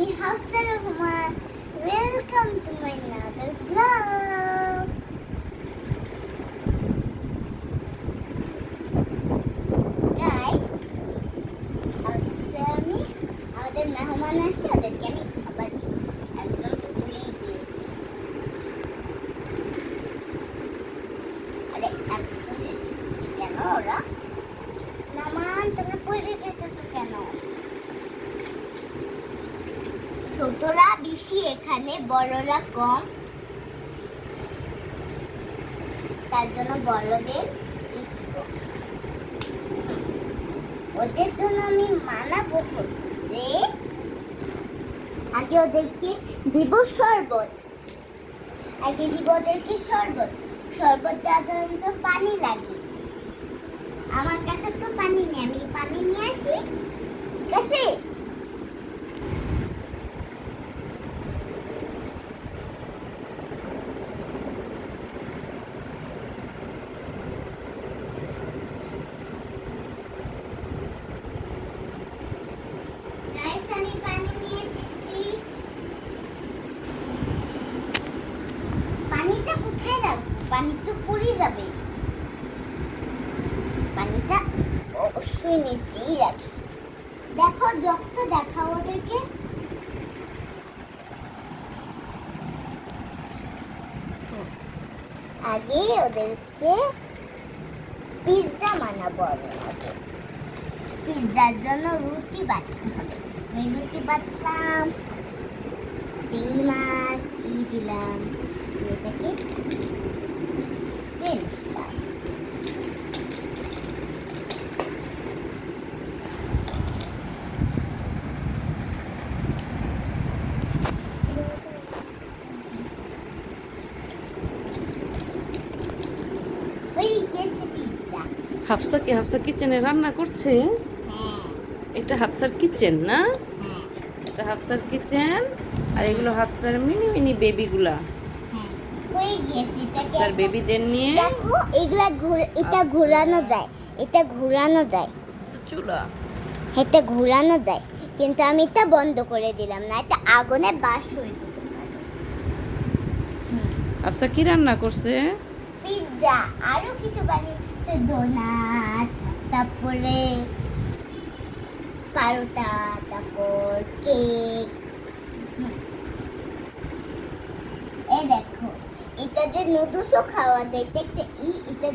আমি Hafsa Rahman. Welcome to my another vlog. Guys, আজকে আমি আমাদের মেহমান আসছে, ওদেরকে আমি খাবার দিব। একজন তো ভুলেই গিয়েছি। আরে একজন কেন ওরা? নামান তোমরা পড়ে যেতে তো কেন? ছোটরা বেশি এখানে, বড়রা কম, তার জন্য বড়দের একটু। ওদের জন্য আমি মানাবো হচ্ছে আগে ওদেরকে দিব শরবত। আগে দিব ওদেরকে শরবত। শরবত দেওয়ার জন্য তো পানি লাগে। আমার কাছে তো পানি নেই, আমি পানি নিয়ে আসি। ঠিক আছে? Guys, আমি পানি নিয়ে এসেছি। পানিটা কোথায় রাখবো? পানি তো পড়ে যাবে। পানিটা অবশ্যই নিচেই রাখি। দেখো জগটা দেখাও ওদেরকে। আগে ওদেরকে পিৎজা বানাবো। আমি আগে পিৎজার জন্য রুটি বাটতে হবে। আমি রুটি বাটলাম, চিংড়ি মাছ দিলাম, এটাকে দিলাম। হয়ে গেছে পিৎজা। হাফসা কিচেনে রান্না করছে। হ্যাঁ এটা হাফসার কিচেন না? হ্যাঁ এটা হাফসার কিচেন, আর এগুলো হাফসার মিনি মিনি বেবিগুলা। হ্যাঁ হয়ে গেছে। হাফসার বেবিদের নিয়ে। দেখো এগুলা এটা ঘোরানো যায়, এটা ঘোরানো যায়, তো চুলা এটা ঘোরানো যায়, কিন্তু আমি এটা বন্ধ করে দিলাম না, এটা আগুনে বাস হয়ে যেতে পারে। হাফসা কি রান্না করছে? পিৎজা, আরো কিছু বানিয়েছে, ডোনাট, তারপরে পারোটা, তারপর কেক। এই দেখো, এটা যে নুডলসও খাওয়া যায়, এটা একটা এটা